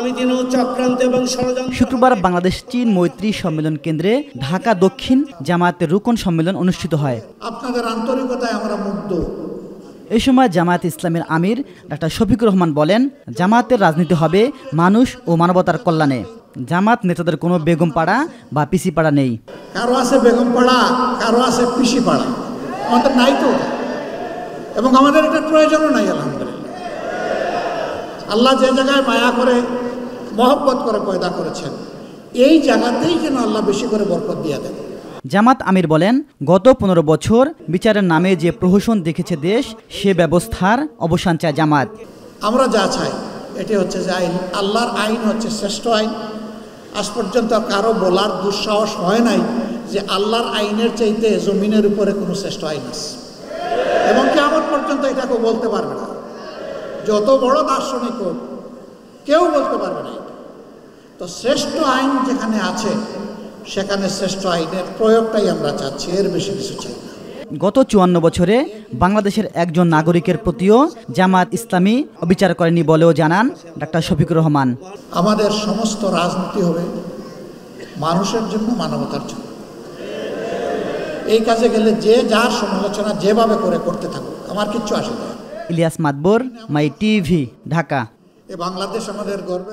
আগামী দিনেও চক্রান্ত এবং ষড়যন্ত্র। শুক্রবার বাংলাদেশ চীন মৈত্রী সম্মেলন কেন্দ্রে ঢাকা দক্ষিণ জামায়াতের রুকন সম্মেলন অনুষ্ঠিত হয়। আপনাদের আন্তরিকতায় আমরা মুগ্ধ। এই সময় জামায়াত ইসলামের আমির ডাক্তার শফিকুর রহমান বলেন, জামায়াতের রাজনীতি হবে মানুষ ও মানবতার কল্যাণে। জামাত নেতাদের কোনো বেগম পাড়া বা পিসি পাড়া নেই। কারো আছে বেগম পাড়া, কারো আছে পিসি পাড়া, আমাদের নাই তো, এবং আমাদের এটা প্রয়োজনও নাই। আলহামদুলিল্লাহ, আল্লাহ যে জায়গায় মায়া করে মহব্বত করে পয়দা করেছেন, এই জায়গাতেই যেন আল্লাহ বেশি করে বরকত দিয়ে দেন। জামাত আমির বলেন, গত 15 বছর বিচারের নামে যে প্রহসন দেখেছে দেশ, সে ব্যবস্থার অবসান চায় জামাত। আমরা যা চাই এটি হচ্ছে যে আইন, আল্লাহর আইন হচ্ছে শ্রেষ্ঠ আইন। আজ পর্যন্ত কারো বলার দুঃসাহস হয় নাই যে আল্লাহর আইনের চাইতে জমিনের উপরে কোনো শ্রেষ্ঠ আইন আছে, এবং কিয়ামত পর্যন্ত এটা কেউ বলতে পারবে না। যত বড় দার্শনিক হোক, কেউ বলতে পারবে না। তো শ্রেষ্ঠ আইন যেখানে আছে সেখানে শ্রেষ্ঠ আইনের প্রয়োগটাই আমরা চাচ্ছি, এর বেশি কিছু চাই না। গত 54 বছরে বাংলাদেশের একজন নাগরিকের প্রতিও জামাত ইসলামী অবিচার করেনি বলেও জানান ডাক্তার শফিকুর রহমান। আমাদের সমস্ত রাজনীতি হবে মানুষের জন্য, মানবতার জন্য। এই কাজে গেলে যে যার সমালোচনা যেভাবে করে করতে থাকুক, আমার কিচ্ছু আসে না। ইলিয়াস মাদবর, মাই টিভি, ঢাকা। এ বাংলাদেশ আমাদের গর্ব।